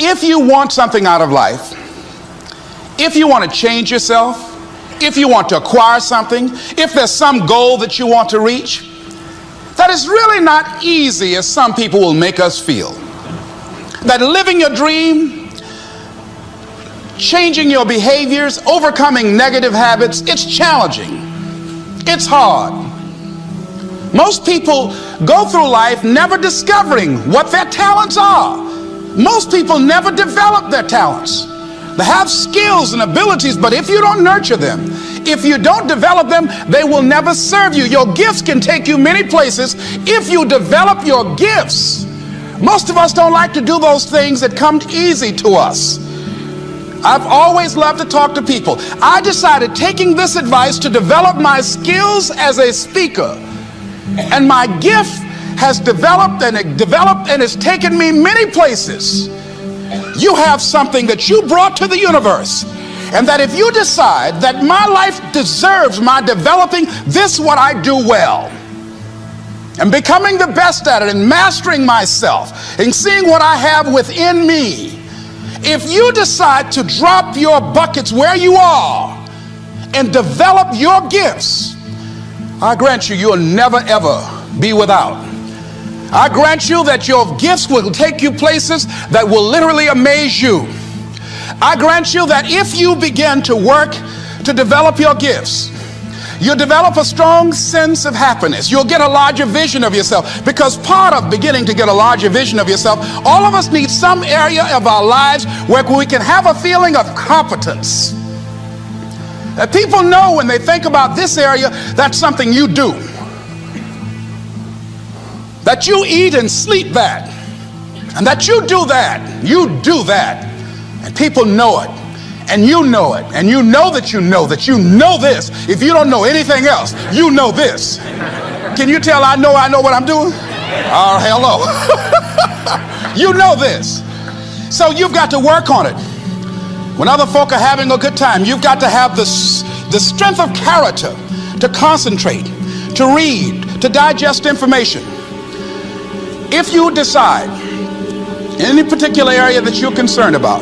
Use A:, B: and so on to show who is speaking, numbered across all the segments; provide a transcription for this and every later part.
A: If you want something out of life, if you want to change yourself, if you want to acquire something, if there's some goal that you want to reach, that is really not easy as some people will make us feel. That living your dream, changing your behaviors, overcoming negative habits, it's challenging. It's hard. Most people go through life never discovering what their talents are. Most people never develop their talents. They have skills and abilities, but if you don't nurture them, if you don't develop them, they will never serve you. Your gifts can take you many places if you develop your gifts. Most of us don't like to do those things that come easy to us. I've always loved to talk to people. I decided, taking this advice, to develop my skills as a speaker. And my gift has developed and it's taken me many places. You have something that you brought to the universe, and that if you decide that my life deserves my developing this, what I do well, and becoming the best at it, and mastering myself, and seeing what I have within me, if you decide to drop your buckets where you are and develop your gifts, I grant you, you'll never ever be without. I grant you that your gifts will take you places that will literally amaze you. I grant you that if you begin to work to develop your gifts, you'll develop a strong sense of happiness. You'll get a larger vision of yourself, because part of beginning to get a larger vision of yourself, all of us need some area of our lives where we can have a feeling of competence. That people know when they think about this area, that's something you do. That you eat and sleep that, and that you do that, and people know it, and you know it, and you know that you know this. If you don't know anything else, you know this. Can you tell I know what I'm doing? Oh, hello. You know this. So you've got to work on it. When other folk are having a good time, you've got to have the strength of character to concentrate, to read, to digest information. If you decide in any particular area that you're concerned about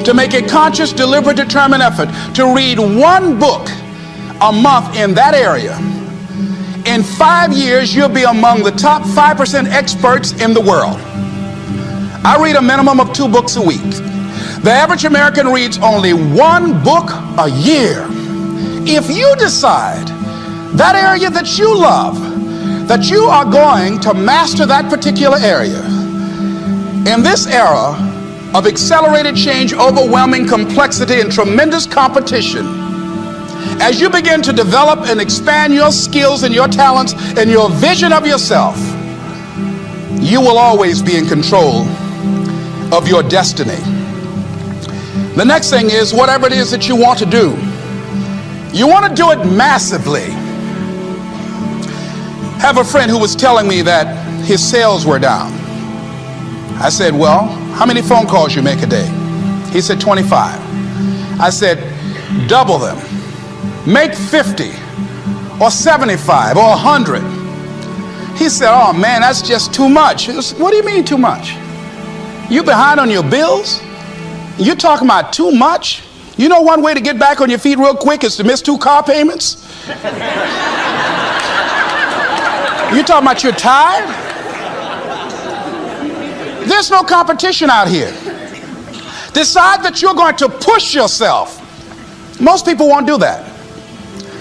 A: to make a conscious, deliberate, determined effort to read one book a month in that area, in 5 years you'll be among the top 5% experts in the world. I read a minimum of 2 books a week. The average American reads only 1 book a year. If you decide that area that you love, that you are going to master that particular area, in this era of accelerated change, overwhelming complexity, and tremendous competition, as you begin to develop and expand your skills and your talents and your vision of yourself, you will always be in control of your destiny. The next thing is, whatever it is that you want to do, you want to do it massively. I have a friend who was telling me that his sales were down. I said, well, how many phone calls you make a day? He said, 25. I said, double them. Make 50 or 75 or 100. He said, oh man, that's just too much. What do you mean too much? You behind on your bills? You talking about too much? You know one way to get back on your feet real quick is to miss 2 car payments? You talking about you're tired? There's no competition out here. Decide that you're going to push yourself. Most people won't do that.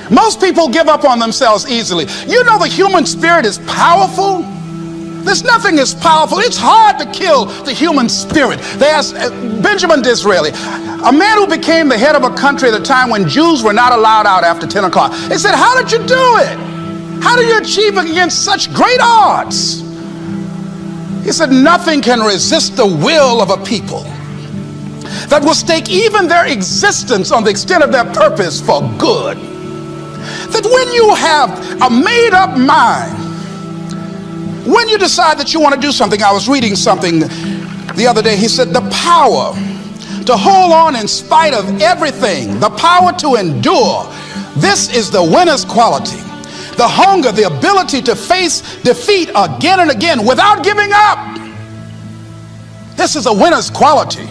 A: Most people give up on themselves easily. You know the human spirit is powerful. There's nothing as powerful. It's hard to kill the human spirit. They asked Benjamin Disraeli, a man who became the head of a country at a time when Jews were not allowed out after 10 o'clock. They said, how did you do it? How do you achieve it against such great odds? He said, nothing can resist the will of a people that will stake even their existence on the extent of their purpose for good. That when you have a made-up mind, when you decide that you want to do something, I was reading something the other day, he said, the power to hold on in spite of everything, the power to endure, this is the winner's quality. The hunger, the ability to face defeat again and again without giving up. This is a winner's quality.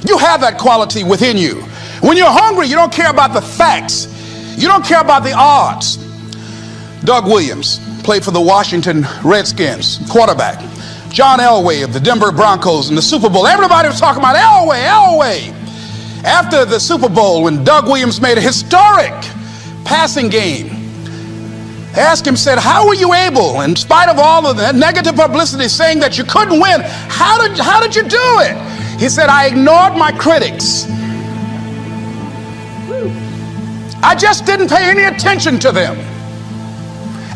A: You have that quality within you. When you're hungry, you don't care about the facts. You don't care about the odds. Doug Williams played for the Washington Redskins, quarterback. John Elway of the Denver Broncos in the Super Bowl. Everybody was talking about Elway. After the Super Bowl, when Doug Williams made a historic passing game, they asked him, said, how were you able, in spite of all of the negative publicity saying that you couldn't win, how did you do it? He said, I ignored my critics. I just didn't pay any attention to them.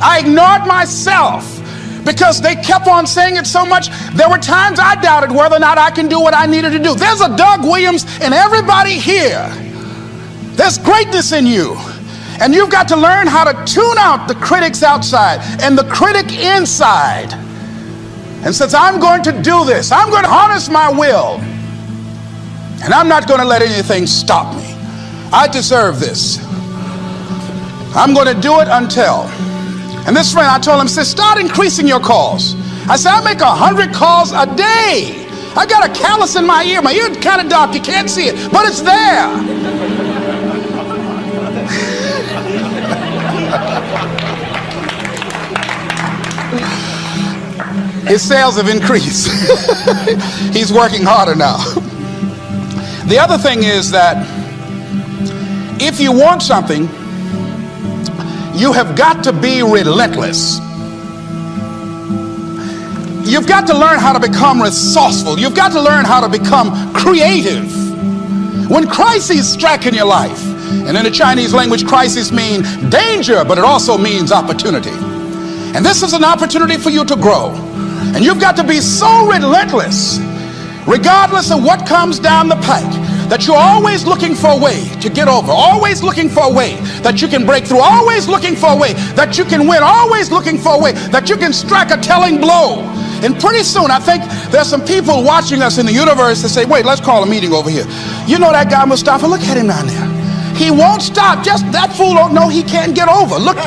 A: I ignored myself because they kept on saying it so much. There were times I doubted whether or not I can do what I needed to do. There's a Doug Williams in everybody here. There's greatness in you. And you've got to learn how to tune out the critics outside and the critic inside. And says, I'm going to do this. I'm going to harness my will. And I'm not going to let anything stop me. I deserve this. I'm going to do it until. And this friend, I told him, said, start increasing your calls. I said, I make 100 calls a day. I got a callus in my ear. My ear's kind of dark. You can't see it, but it's there. His sales have increased. He's working harder now. The other thing is that if you want something, you have got to be relentless. You've got to learn how to become resourceful. You've got to learn how to become creative. When crises strike in your life, and in the Chinese language, crisis means danger, but it also means opportunity. And this is an opportunity for you to grow. And you've got to be so relentless, regardless of what comes down the pike, that you're always looking for a way to get over, always looking for a way that you can break through, always looking for a way that you can win, always looking for a way that you can strike a telling blow. And pretty soon, I think there's some people watching us in the universe that say, wait, let's call a meeting over here. You know that guy Mustafa? Look at him down there. He won't stop. Just that fool don't know he can't get over. Look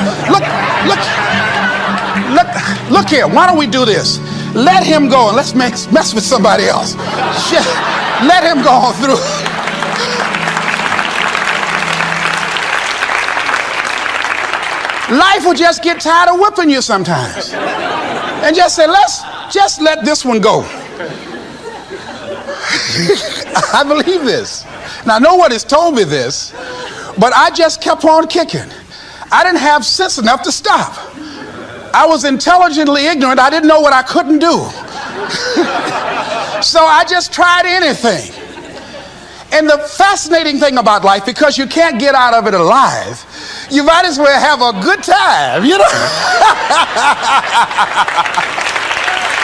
A: here. Why don't we do this? Let him go and let's mess with somebody else. Let him go on through. Life will just get tired of whipping you sometimes. And just say, let's just let this one go. I believe this. Now, no one has told me this, but I just kept on kicking. I didn't have sense enough to stop. I was intelligently ignorant. I didn't know what I couldn't do. So I just tried anything. And the fascinating thing about life, because you can't get out of it alive, you might as well have a good time, you know?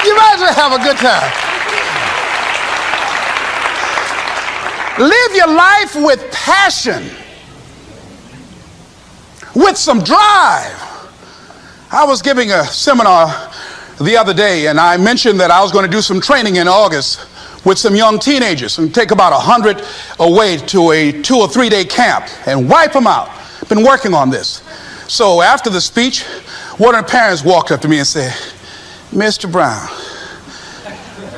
A: You might as well have a good time. Live your life with passion, with some drive. I was giving a seminar the other day, and I mentioned that I was going to do some training in August with some young teenagers and take about 100 away to a 2 or 3 day camp and wipe them out. Been working on this. So after the speech, one of the parents walked up to me and said, Mr. Brown,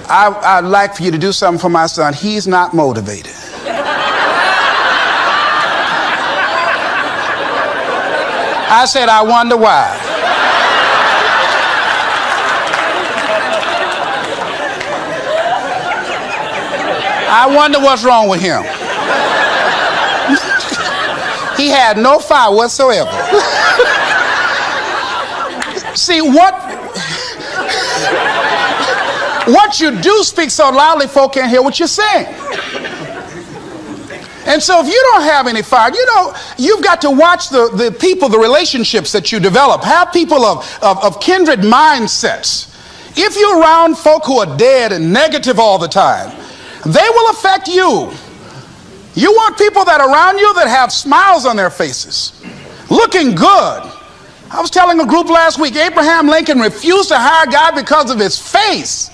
A: I'd like for you to do something for my son. He's not motivated. I said, I wonder why. I wonder what's wrong with him. He had no fire whatsoever. See, what you do speak so loudly, folk can't hear what you're saying. And so if you don't have any fire, you've got to watch the people, the relationships that you develop. Have people of kindred mindsets. If you're around folk who are dead and negative all the time, they will affect you. You want people that are around you that have smiles on their faces, looking good. I was telling a group last week, Abraham Lincoln refused to hire a guy because of his face.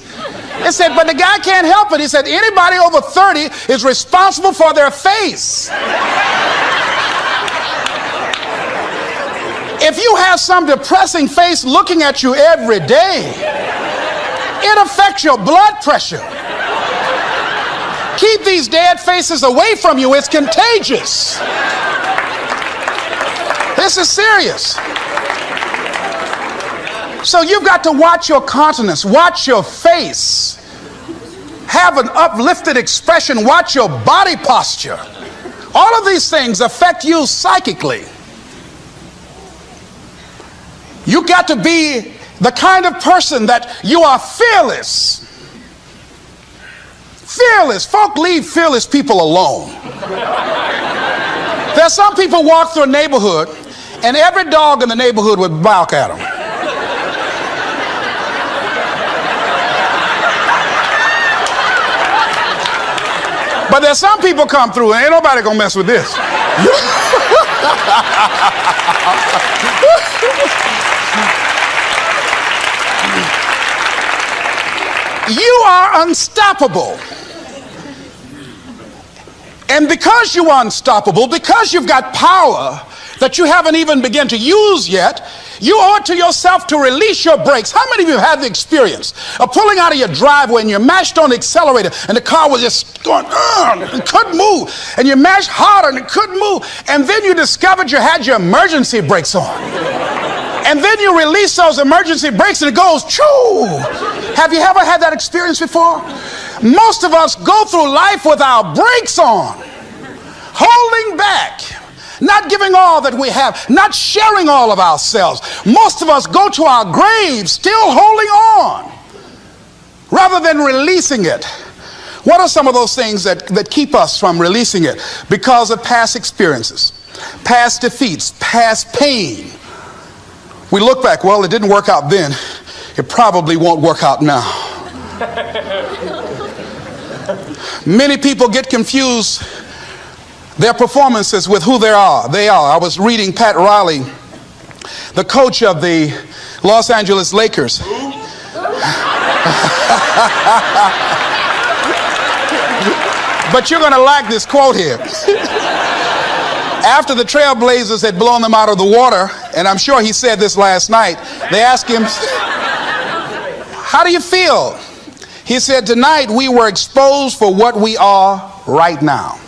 A: They said, but the guy can't help it. He said, anybody over 30 is responsible for their face. If you have some depressing face looking at you every day, it affects your blood pressure. Keep these dead faces away from you. It's contagious. This is serious. So you've got to watch your countenance, watch your face, have an uplifted expression, watch your body posture. All of these things affect you psychically. You got to be the kind of person that you are fearless. Fearless. Folk leave fearless people alone. There's some people walk through a neighborhood and every dog in the neighborhood would bark at them. But there's some people come through and ain't nobody gonna mess with this. You are unstoppable. And because you are unstoppable, because you've got power that you haven't even begun to use yet, you owe it to yourself to release your brakes. How many of you have the experience of pulling out of your driveway and you mashed on the accelerator and the car was just going, and couldn't move, and you mashed harder and it couldn't move, and then you discovered you had your emergency brakes on, and then you release those emergency brakes and it goes, choo! Have you ever had that experience before? Most of us go through life with our brakes on, holding back, not giving all that we have, not sharing all of ourselves. Most of us go to our graves still holding on rather than releasing it. What are some of those things that keep us from releasing it? Because of past experiences, past defeats, past pain. We look back, well, it didn't work out then. It probably won't work out now. Many people get confused their performances with who they are. I was reading Pat Riley, the coach of the Los Angeles Lakers. But you're going to like this quote here. After the Trailblazers had blown them out of the water, and I'm sure he said this last night, they asked him, how do you feel? He said, tonight we were exposed for what we are right now.